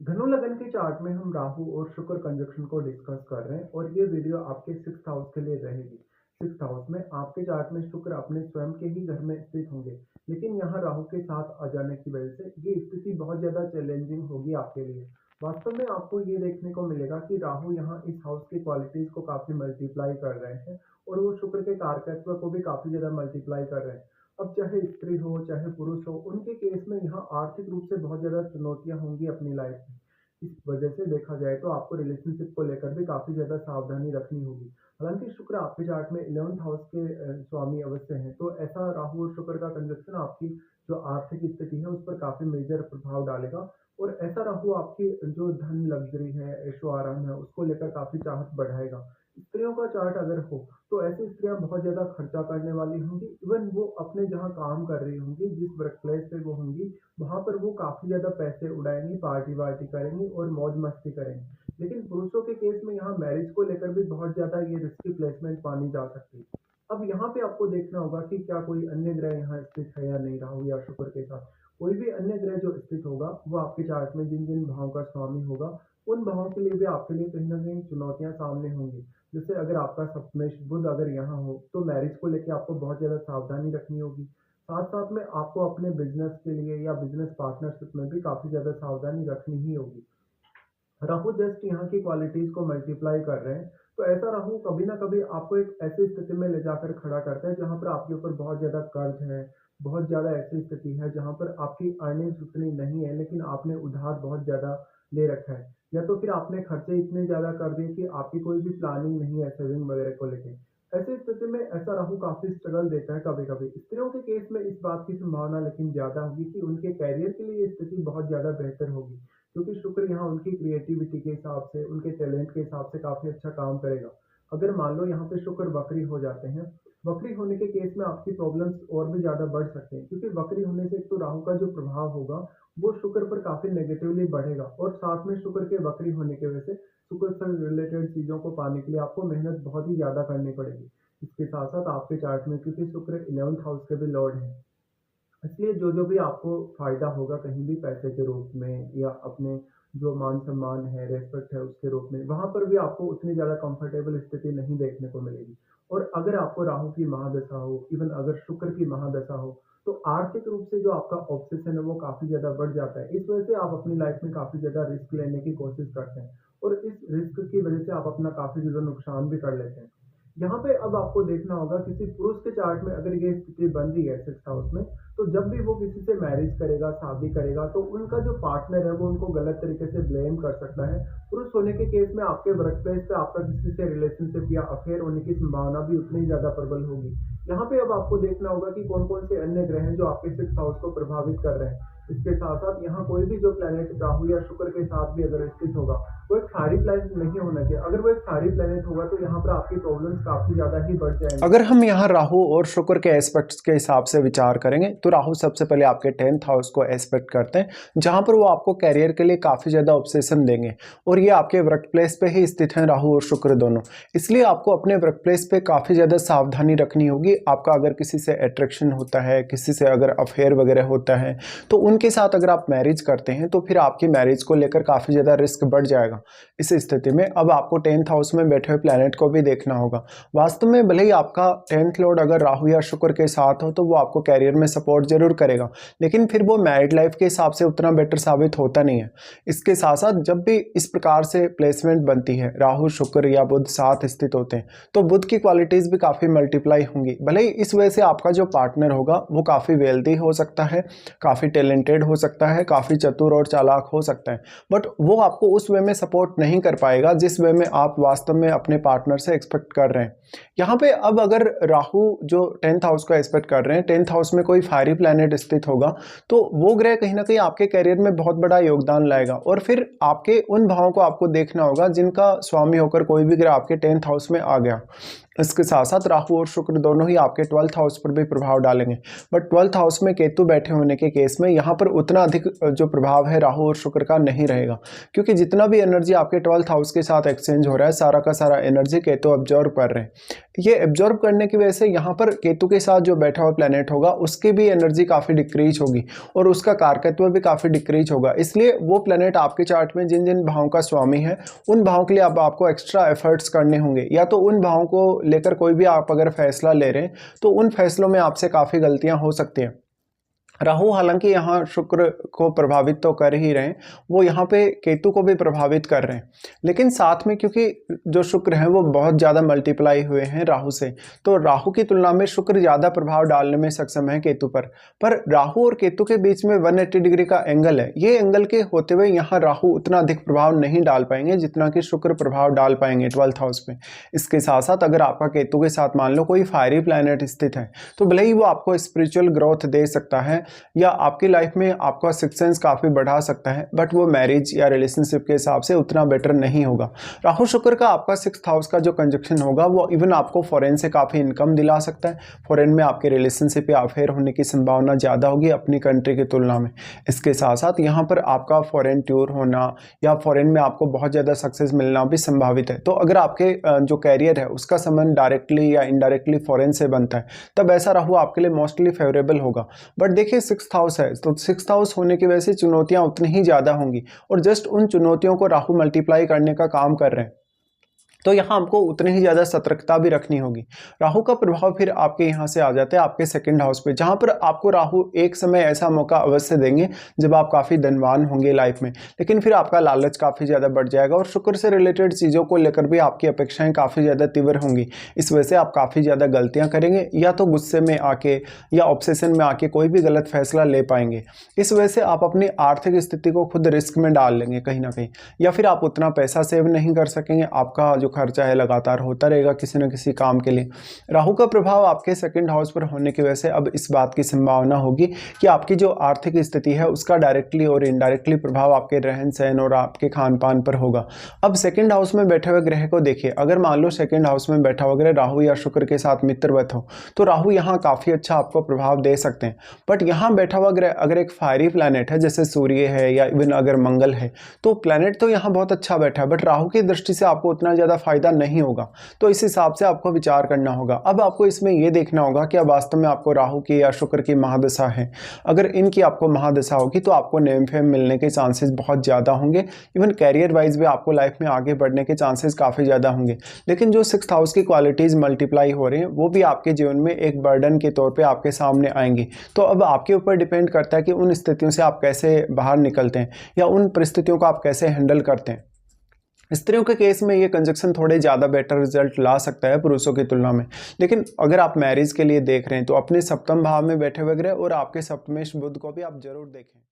धनु लगन के चार्ट में हम राहु और शुक्र कंजक्शन को डिस्कस कर रहे हैं और ये वीडियो आपके सिक्स्थ हाउस के लिए रहेगी। सिक्स्थ हाउस में आपके चार्ट में शुक्र अपने स्वयं के ही घर में स्थित होंगे, लेकिन यहाँ राहु के साथ आ जाने की वजह से ये स्थिति बहुत ज़्यादा चैलेंजिंग होगी आपके लिए। वास्तव में आपको ये देखने को मिलेगा कि राहु यहाँ इस हाउस की क्वालिटीज़ को काफ़ी मल्टीप्लाई कर रहे हैं और वो शुक्र के कारकत्व को भी काफ़ी ज़्यादा मल्टीप्लाई कर रहे हैं। अब चाहे स्त्री हो चाहे पुरुष हो, उनके केस में यहाँ आर्थिक रूप से बहुत ज़्यादा चुनौतियाँ होंगी अपनी लाइफ में। इस वजह से देखा जाए तो आपको रिलेशनशिप को लेकर भी काफ़ी ज़्यादा सावधानी रखनी होगी। हालाँकि शुक्र आपके चार्ट में 11th हाउस के स्वामी अवश्य हैं, तो ऐसा राहु और शुक्र का कंजक्शन आपकी जो आर्थिक स्थिति है, उस पर काफ़ी मेजर प्रभाव डालेगा और ऐसा राहु आपकी जो धन, लग्ज़री है, ऐशो-आराम है, उसको लेकर काफ़ी चाहत बढ़ाएगा। स्त्रियों का चार्ट अगर हो, तो ऐसी स्त्रियाँ बहुत ज़्यादा खर्चा करने वाली होंगी। इवन वो अपने जहाँ काम कर रही होंगी, जिस वर्क प्लेस पे वो होंगी, वहाँ पर वो काफ़ी ज़्यादा पैसे उड़ाएँगी, पार्टी-वार्टी करेंगी और मौज-मस्ती करेंगी। लेकिन पुरुषों के केस में यहाँ मैरिज को लेकर भी बहुत ज़्यादा ये रिस्की प्लेसमेंट मानी जा सकती है। अब यहाँ पे आपको देखना होगा कि क्या कोई अन्य ग्रह यहाँ स्थित है या नहीं, राहु या शुक्र के साथ। कोई भी अन्य ग्रह जो स्थित होगा, वो आपके चार्ट में जिन-जिन भाव का स्वामी होगा, उन भावों के लिए भी आपके लिए कहीं न कहीं चुनौतियाँ सामने होंगी। जैसे अगर आपका सप्तमेश बुध अगर यहाँ हो, तो मैरिज को लेके आपको बहुत ज़्यादा सावधानी रखनी होगी। साथ-साथ में आपको अपने बिज़नेस के लिए या बिज़नेस पार्टनरशिप में भी काफ़ी ज़्यादा सावधानी रखनी ही होगी। राहु जस्ट यहाँ की क्वालिटीज़ को मल्टीप्लाई कर रहे हैं, तो ऐसा राहु कभी न कभी आपको एक ऐसी स्थिति में ले जाकर खड़ा करता है, जहाँ पर आपके ऊपर बहुत ज़्यादा कर्ज़ है, बहुत ज़्यादा ऐसी स्थिति है, जहाँ पर आपकी अर्निंग्स उतनी नहीं है, लेकिन आपने उधार बहुत ज़्यादा ले रखा है। या तो फिर आपने खर्चे इतने ज़्यादा कर दिए कि आपकी कोई भी प्लानिंग नहीं है सेविंग वगैरह को लेके। ऐसी स्थिति में ऐसा राहु काफ़ी स्ट्रगल देता है कभी-कभी। स्त्रियों के केस में इस बात की संभावना लेकिन ज़्यादा होगी कि उनके करियर के लिए ये स्थिति बहुत ज़्यादा बेहतर होगी। क्योंकि शुक्र यहाँ उनकी क्रिएटिविटी के हिसाब से, उनके टैलेंट के हिसाब से काफ़ी अच्छा काम करेगा। अगर मान लो यहाँ पे शुक्र वक्री हो जाते हैं, वक्री होने के केस में आपकी प्रॉब्लम्स और भी ज़्यादा बढ़ सकते हैं, क्योंकि वक्री होने से एक तो राहु का जो प्रभाव होगा, वो शुक्र पर काफ़ी नेगेटिवली बढ़ेगा और साथ में शुक्र के वक्री होने की वजह से शुक्र से रिलेटेड चीज़ों को पाने के लिए आपको मेहनत बहुत ही ज़्यादा करनी पड़ेगी। इसके साथ-साथ आपके चार्ट में क्योंकि शुक्र 11th हाउस के भी लॉर्ड हैं, इसलिए जो-जो भी आपको फ़ायदा होगा कहीं भी पैसे के रूप में या अपने जो मान-सम्मान है, रिस्पेक्ट है उसके रूप में, वहाँ पर भी आपको उतनी ज़्यादा कंफर्टेबल स्थिति नहीं देखने को मिलेगी। और अगर आपको राहु की महादशा हो, इवन अगर शुक्र की महादशा हो, तो आर्थिक रूप से जो आपका ऑब्सेशन है वो काफ़ी ज़्यादा बढ़ जाता है। इस वजह से आप अपनी लाइफ़ में काफ़ी ज़्यादा रिस्क लेने की कोशिश करते हैं और इस रिस्क की वजह से आप अपना काफ़ी ज़्यादा नुकसान भी कर लेते हैं। यहाँ पे अब आपको देखना होगा किसी पुरुष के चार्ट में अगर ये स्थिति बन रही है सिक्स्थ हाउस में, तो जब भी वो किसी से मैरिज करेगा, शादी करेगा, तो उनका जो पार्टनर है वो उनको गलत तरीके से ब्लेम कर सकता है। पुरुष होने के केस में आपके वर्क प्लेस पे आपका किसी से रिलेशनशिप या अफेयर होने की संभावना भी उतनी ही ज़्यादा प्रबल होगी। यहाँ पे अब आपको देखना होगा कि कौन-कौन से अन्य ग्रह हैं जो आपके सिक्स्थ हाउस को प्रभावित कर रहे हैं। इसके साथ-साथ यहाँ कोई भी जो प्लैनेट राहु या शुक्र के साथ भी अगर स्थित होगा, वो एक सारी प्लैनेट नहीं होना चाहिए। अगर वो एक सारी प्लैनेट होगा तो यहाँ पर आपकी प्रॉब्लम्स काफ़ी ज़्यादा ही बढ़ जाएँगी। अगर हम यहाँ राहु और शुक्र के एस्पेक्ट्स के हिसाब से विचार करेंगे तो राहु सबसे पहले आपके 10th हाउस को एस्पेक्ट करते हैं, जहाँ पर वो आपको कैरियर के लिए काफ़ी ज़्यादा ऑब्सेशन देंगे और ये आपके वर्क प्लेस पे ही स्थित हैं राहु और शुक्र दोनों। इसलिए आपको अपने वर्क प्लेस पे काफ़ी ज़्यादा सावधानी रखनी होगी। आपका अगर किसी से अट्रैक्शन होता है, किसी से अगर अफेयर वगैरह होता है, तो उनके साथ अगर आप मैरिज करते हैं तो फिर आपकी मैरिज को लेकर काफ़ी ज़्यादा रिस्क बढ़ जाएगा। इस स्थिति में अब आपको 10th हाउस में बैठे हुए प्लैनेट को भी देखना होगा। वास्तव में भले ही आपका 10th लॉर्ड अगर राहु या शुक्र के साथ हो तो वो आपको कैरियर में सपोर्ट जरूर करेगा, लेकिन फिर वो मैरिड लाइफ के हिसाब से उतना बेटर साबित होता नहीं है। इसके साथ साथ जब भी इस प्रकार से प्लेसमेंट बनती है, राहु शुक्र या बुध साथ स्थित होते हैं, तो बुध की क्वालिटीज़ भी काफ़ी मल्टीप्लाई होंगी। भले ही इस वजह से आपका जो पार्टनर होगा वो काफ़ी वेल्दी हो सकता है, काफ़ी टैलेंटेड हो सकता है, काफ़ी चतुर और चालाक हो सकता है, बट वो आपको उस वे में सपोर्ट नहीं कर पाएगा जिस वे में आप वास्तव में अपने पार्टनर से एक्सपेक्ट कर रहे हैं। यहाँ पे अब अगर राहु जो 10th हाउस को एक्सपेक्ट कर रहे हैं, 10th हाउस में कोई फायरी प्लैनेट स्थित होगा, तो वो ग्रह कहीं ना कहीं आपके करियर में बहुत बड़ा योगदान लाएगा और फिर आपके उन भावों को आपको देखना होगा जिनका स्वामी होकर कोई भी ग्रह आपके 10th हाउस में आ गया। इसके साथ साथ राहु और शुक्र दोनों ही आपके 12th हाउस पर भी प्रभाव डालेंगे। बट 12th हाउस में केतु बैठे होने के केस में यहाँ पर उतना अधिक जो प्रभाव है राहु और शुक्र का नहीं रहेगा, क्योंकि जितना भी एनर्जी आपके 12th हाउस के साथ एक्सचेंज हो रहा है सारा का सारा एनर्जी केतु ऑब्जर्व कर रहे हैं। ये एब्जॉर्ब करने की वजह से यहाँ पर केतु के साथ जो बैठा हुआ प्लैनेट होगा उसकी भी एनर्जी काफ़ी डिक्रीज होगी और उसका कारकत्व भी काफ़ी डिक्रीज होगा। इसलिए वो प्लैनेट आपके चार्ट में जिन जिन भावों का स्वामी है उन भावों के लिए अब आपको एक्स्ट्रा एफर्ट्स करने होंगे, या तो उन भावों को लेकर कोई भी आप अगर फैसला ले रहे हैं तो उन फैसलों में आपसे काफ़ी गलतियां हो सकती हैं। राहु हालांकि यहाँ शुक्र को प्रभावित तो कर ही रहे हैं, वो यहाँ पे केतु को भी प्रभावित कर रहे हैं, लेकिन साथ में क्योंकि जो शुक्र हैं वो बहुत ज़्यादा मल्टीप्लाई हुए हैं राहु से, तो राहु की तुलना में शुक्र ज़्यादा प्रभाव डालने में सक्षम है केतु पर राहु और केतु के बीच में 180 डिग्री का एंगल है। ये एंगल के होते हुए यहाँ राहु उतना अधिक प्रभाव नहीं डाल पाएंगे जितना कि शुक्र प्रभाव डाल पाएंगे 12th हाउस में। इसके साथ साथ अगर आपका केतु के साथ मान लो कोई फायरी प्लैनेट स्थित है तो भले ही वो आपको स्पिरिचुअल ग्रोथ दे सकता है या आपकी लाइफ में आपका सिक्स सेंस काफ़ी बढ़ा सकता है, बट वो मैरिज या रिलेशनशिप के हिसाब से उतना बेटर नहीं होगा। राहु शुक्र का आपका 6th हाउस का जो कंजक्शन होगा वो इवन आपको फॉरेन से काफ़ी इनकम दिला सकता है। फॉरेन में आपके रिलेशनशिप या अफेयर होने की संभावना ज़्यादा होगी अपनी कंट्री की तुलना में। इसके साथ साथ यहाँ पर आपका फॉरेन टूर होना या फॉरेन में आपको बहुत ज़्यादा सक्सेस मिलना भी संभावित है। तो अगर आपके जो कैरियर है उसका संबंध डायरेक्टली या इनडायरेक्टली फॉरेन से बनता है तब ऐसा राहु आपके लिए मोस्टली फेवरेबल होगा। बट देखिए 6th हाउस है तो 6th हाउस होने की वजह से चुनौतियां उतनी ही ज़्यादा होंगी और जस्ट उन चुनौतियों को राहु मल्टीप्लाई करने का काम कर रहे हैं, तो यहाँ आपको उतनी ही ज़्यादा सतर्कता भी रखनी होगी। राहु का प्रभाव फिर आपके यहाँ से आ जाता है आपके 2nd हाउस पे, जहाँ पर आपको राहु एक समय ऐसा मौका अवश्य देंगे जब आप काफ़ी धनवान होंगे लाइफ में, लेकिन फिर आपका लालच काफ़ी ज़्यादा बढ़ जाएगा और शुक्र से रिलेटेड चीज़ों को लेकर भी आपकी अपेक्षाएं काफ़ी ज़्यादा तीव्र होंगी। इस वजह से आप काफ़ी ज़्यादा गलतियाँ करेंगे या तो गुस्से में आके या ऑब्सेशन में आके कोई भी गलत फैसला ले पाएंगे। इस वजह से आप अपनी आर्थिक स्थिति को खुद रिस्क में डाल लेंगे कहीं ना कहीं, या फिर आप उतना पैसा सेव नहीं कर सकेंगे। आपका जो खर्चा है लगातार होता रहेगा किसी न किसी काम के लिए। राहु का प्रभाव आपके 2nd हाउस पर होने की वजह से अब इस बात की संभावना होगी कि आपकी जो आर्थिक स्थिति है उसका डायरेक्टली और इनडायरेक्टली प्रभाव आपके रहन सहन और आपके खान पान पर होगा। अब 2nd हाउस में बैठे हुए ग्रह को देखिए, अगर मान लो 2nd हाउस में बैठा हुआ ग्रह राहु या शुक्र के साथ मित्रवत हो तो राहु यहाँ काफ़ी अच्छा आपको प्रभाव दे सकते हैं। बट यहाँ बैठा हुआ ग्रह अगर एक फायरी प्लैनेट है जैसे सूर्य है या इवन अगर मंगल है तो प्लैनेट तो यहाँ बहुत अच्छा बैठा है, बट राहु की दृष्टि से आपको उतना ज़्यादा फायदा नहीं होगा। तो इस हिसाब से आपको विचार करना होगा। अब आपको इसमें यह देखना होगा कि अब वास्तव में आपको राहु की या शुक्र की महादशा है। अगर इनकी आपको महादशा होगी तो आपको नेम फेम मिलने के चांसेस बहुत ज़्यादा होंगे, इवन कैरियर वाइज भी आपको लाइफ में आगे बढ़ने के चांसेस काफ़ी ज़्यादा होंगे। लेकिन जो 6th हाउस की क्वालिटीज़ मल्टीप्लाई हो रही हैं वो भी आपके जीवन में एक बर्डन के तौर पर आपके सामने आएंगी। तो अब आपके ऊपर डिपेंड करता है कि उन स्थितियों से आप कैसे बाहर निकलते हैं या उन परिस्थितियों को आप कैसे हैंडल करते हैं। स्त्रियों के केस में ये कंजक्शन थोड़े ज़्यादा बेटर रिजल्ट ला सकता है पुरुषों की तुलना में, लेकिन अगर आप मैरिज के लिए देख रहे हैं तो अपने 7वें भाव में बैठे हुए ग्रह और आपके सप्तमेश बुध को भी आप जरूर देखें।